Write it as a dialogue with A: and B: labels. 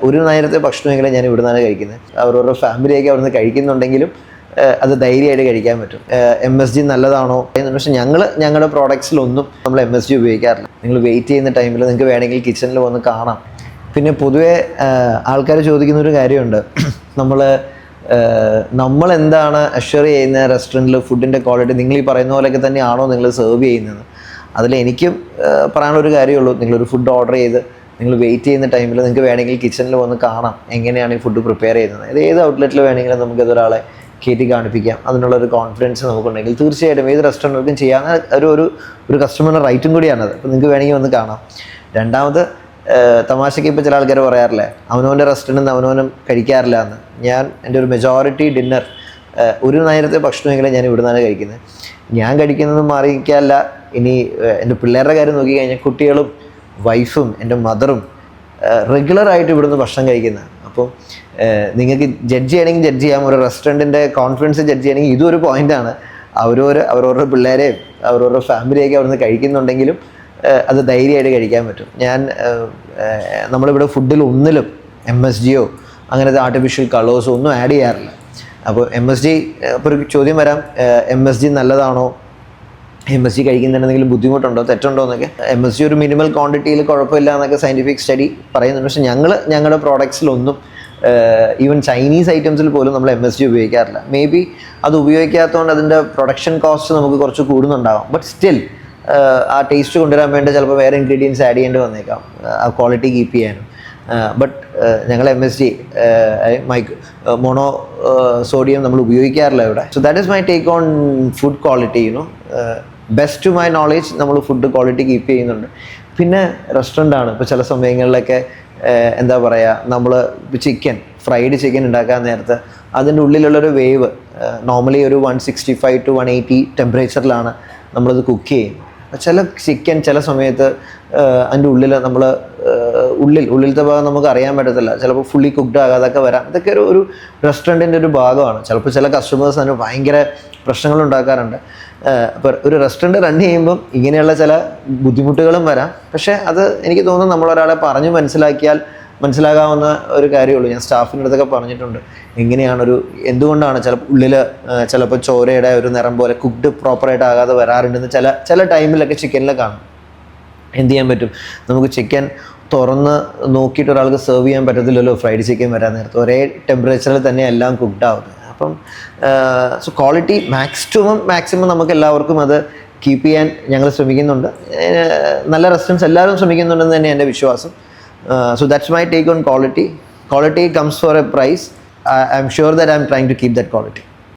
A: ഒരു നേരത്തെ ഭക്ഷണമെങ്കിലും ഞാൻ ഇവിടെ നിന്നാണ് കഴിക്കുന്നത്. അവരവരുടെ ഫാമിലിയൊക്കെ അവിടെ നിന്ന് കഴിക്കുന്നുണ്ടെങ്കിലും അത് ധൈര്യമായിട്ട് കഴിക്കാൻ പറ്റും. MSG നല്ലതാണോ? പക്ഷേ ഞങ്ങളുടെ പ്രോഡക്ട്സിലൊന്നും നമ്മൾ MSG ഉപയോഗിക്കാറില്ല. നിങ്ങൾ വെയിറ്റ് ചെയ്യുന്ന ടൈമിൽ നിങ്ങൾക്ക് വേണമെങ്കിൽ കിച്ചണിൽ വന്ന് കാണാം. പിന്നെ പൊതുവേ ആൾക്കാർ ചോദിക്കുന്നൊരു കാര്യമുണ്ട്, നമ്മൾ എന്താണ് അഷ്വർ ചെയ്യുന്ന റെസ്റ്റോറൻറ്റിൽ ഫുഡിൻ്റെ ക്വാളിറ്റി നിങ്ങൾ ഈ പറയുന്ന പോലെയൊക്കെ തന്നെയാണോ നിങ്ങൾ സെർവ് ചെയ്യുന്നത്? അതിൽ എനിക്കും പറയാനുള്ളൊരു കാര്യമുള്ളൂ, നിങ്ങളൊരു ഫുഡ് ഓർഡർ ചെയ്ത് നിങ്ങൾ വെയിറ്റ് ചെയ്യുന്ന ടൈമിൽ നിങ്ങൾക്ക് വേണമെങ്കിൽ കിച്ചണിൽ വന്ന് കാണാം എങ്ങനെയാണ് ഈ ഫുഡ് പ്രിപ്പയർ ചെയ്യുന്നത്. അത് ഏത് ഔട്ട്ലെറ്റിൽ വേണമെങ്കിലും നമുക്കതൊരാളെ കയറ്റി കാണിപ്പിക്കാം. അതിനുള്ളൊരു കോൺഫിഡൻസ് നമുക്കുണ്ടെങ്കിൽ തീർച്ചയായിട്ടും ഏത് റെസ്റ്റോറൻറ്റിലും ചെയ്യാവുന്ന ഒരു കസ്റ്റമറിൻ്റെ റൈറ്റും കൂടിയാണത്. അപ്പോൾ നിങ്ങൾക്ക് വേണമെങ്കിൽ വന്ന് കാണാം. രണ്ടാമത്, തമാശയ്ക്ക് ഇപ്പോൾ ചില ആൾക്കാർ പറയാറില്ലേ, അവനവൻ്റെ റെസ്റ്റോറൻറ്റിൽ നിന്ന് അവനവനും കഴിക്കാറില്ല എന്ന്. എൻ്റെ ഒരു മെജോറിറ്റി ഡിന്നർ ഒരു നേരത്തെ ഭക്ഷണമെങ്കിലും ഞാൻ ഇവിടെ നിന്നാണ് കഴിക്കുന്നത്. ഞാൻ കഴിക്കുന്നത് മാറിയിക്കല്ല. ഇനി എൻ്റെ പിള്ളേരുടെ കാര്യം നോക്കിക്കഴിഞ്ഞാൽ കുട്ടികളും വൈഫും എൻ്റെ മദറും റെഗുലറായിട്ട് ഇവിടുന്ന് ഭക്ഷണം കഴിക്കുന്നതാണ്. അപ്പോൾ നിങ്ങൾക്ക് ജഡ്ജ് ചെയ്യണമെങ്കിൽ ജഡ്ജ് ചെയ്യാം. ഒരു റെസ്റ്റോറൻറ്റിൻ്റെ കോൺഫിഡൻസ് ജഡ്ജ് ചെയ്യണമെങ്കിൽ ഇതൊരു പോയിൻ്റാണ്. അവരവരുടെ പിള്ളേരെയും അവരവരുടെ ഫാമിലിയൊക്കെ അവിടെ നിന്ന് കഴിക്കുന്നുണ്ടെങ്കിലും അത് ധൈര്യമായിട്ട് കഴിക്കാൻ പറ്റും. നമ്മളിവിടെ ഫുഡിൽ ഒന്നിലും MSGയോ അങ്ങനത്തെ ആർട്ടിഫിഷ്യൽ കളേഴ്സോ ഒന്നും ആഡ് ചെയ്യാറില്ല. അപ്പോൾ MSG, ഇപ്പോൾ ഒരു ചോദ്യം വരാം, MSG നല്ലതാണോ? MSG കഴിക്കുന്നതിന് എന്തെങ്കിലും ബുദ്ധിമുട്ടുണ്ടോ, തെറ്റുണ്ടോ എന്നൊക്കെ. MSG ഒരു മിനിമൽ ക്വാണ്ടിറ്റിയിൽ കുഴപ്പമില്ല എന്നൊക്കെ സയൻറ്റിഫിക് സ്റ്റഡി പറയുന്നുണ്ട്. പക്ഷേ ഞങ്ങളുടെ പ്രോഡക്ട്സിലൊന്നും, ഈവൻ ചൈനീസ് ഐറ്റംസിൽ പോലും നമ്മൾ MSG ഉപയോഗിക്കാറില്ല. മേ ബി അത് ഉപയോഗിക്കാത്തതുകൊണ്ട് അതിൻ്റെ പ്രൊഡക്ഷൻ കോസ്റ്റ് നമുക്ക് കുറച്ച് കൂടുന്നുണ്ടാകാം. ബട്ട് സ്റ്റിൽ ആ ടേസ്റ്റ് കൊണ്ടുവരാൻ വേണ്ടി ചിലപ്പോൾ വേറെ ഇൻഗ്രീഡിയൻസ് ആഡ് ചെയ്യേണ്ടി വന്നേക്കാം ആ ക്വാളിറ്റി കീപ്പ് ചെയ്യാനും. ബട്ട് ഞങ്ങൾ MSG മോണോ സോഡിയം നമ്മൾ ഉപയോഗിക്കാറില്ല ഇവിടെ. So that is my take on food quality. Best to my knowledge നമ്മൾ ഫുഡ് ക്വാളിറ്റി കീപ്പ് ചെയ്യുന്നുണ്ട്. പിന്നെ റെസ്റ്റോറൻ്റാണ്. ഇപ്പോൾ ചില സമയങ്ങളിലൊക്കെ എന്താ പറയുക, നമ്മൾ ഫ്രൈഡ് ചിക്കൻ ഉണ്ടാക്കാൻ നേരത്ത് അതിൻ്റെ ഉള്ളിലുള്ളൊരു വേവ് നോർമലി ഒരു 165 to 180 ടെമ്പറേച്ചറിലാണ് നമ്മളത് കുക്ക് ചെയ്യും. ചില ചിക്കൻ ചില സമയത്ത് അതിൻ്റെ ഉള്ളിൽ ഉള്ളിലത്തെ ഭാഗം നമുക്ക് അറിയാൻ പറ്റത്തില്ല, ചിലപ്പോൾ ഫുള്ളി കുക്ക്ഡ് ആകാതൊക്കെ വരാം. ഇതൊക്കെ ഒരു റെസ്റ്റോറൻറ്റിൻ്റെ ഒരു ഭാഗമാണ്. ചിലപ്പോൾ ചില കസ്റ്റമേഴ്സ് അതിന് ഭയങ്കര പ്രശ്നങ്ങളുണ്ടാക്കാറുണ്ട്. അപ്പോൾ ഒരു റെസ്റ്റോറൻറ്റ് റൺ ചെയ്യുമ്പം ഇങ്ങനെയുള്ള ചില ബുദ്ധിമുട്ടുകളും വരാം. പക്ഷേ അത് എനിക്ക് തോന്നുന്നു നമ്മളൊരാളെ പറഞ്ഞ് മനസ്സിലാകാവുന്ന ഒരു കാര്യമുള്ളൂ. ഞാൻ സ്റ്റാഫിൻ്റെ അടുത്തൊക്കെ പറഞ്ഞിട്ടുണ്ട്, എന്തുകൊണ്ടാണ് ചിലപ്പോൾ ചോരയുടെ ഒരു നിറം പോലെ കുക്ക്ഡ് പ്രോപ്പറായിട്ട് ആകാതെ വരാറുണ്ടെന്ന് ചില ടൈമിലൊക്കെ ചിക്കനിൽ കാണും. എന്ത് ചെയ്യാൻ പറ്റും, നമുക്ക് ചിക്കൻ തുറന്ന് നോക്കിയിട്ട് ഒരാൾക്ക് സെർവ് ചെയ്യാൻ പറ്റത്തില്ലല്ലോ. ഫ്രൈഡ് ചിക്കൻ വരാൻ നേരത്ത് ഒരേ ടെമ്പറേച്ചറിൽ തന്നെ എല്ലാം കുക്ക്ഡ് ആവുന്നത്. അപ്പം സോ ക്വാളിറ്റി മാക്സിമം നമുക്ക് എല്ലാവർക്കും അത് കീപ്പ് ചെയ്യാൻ ഞങ്ങൾ ശ്രമിക്കുന്നുണ്ട്. നല്ല റെസ്റ്റോറൻറ്റ്സ് എല്ലാവരും ശ്രമിക്കുന്നുണ്ടെന്ന് തന്നെ എൻ്റെ വിശ്വാസം. So that's my take on quality. Quality comes for a price. I'm sure that I'm trying to keep that quality.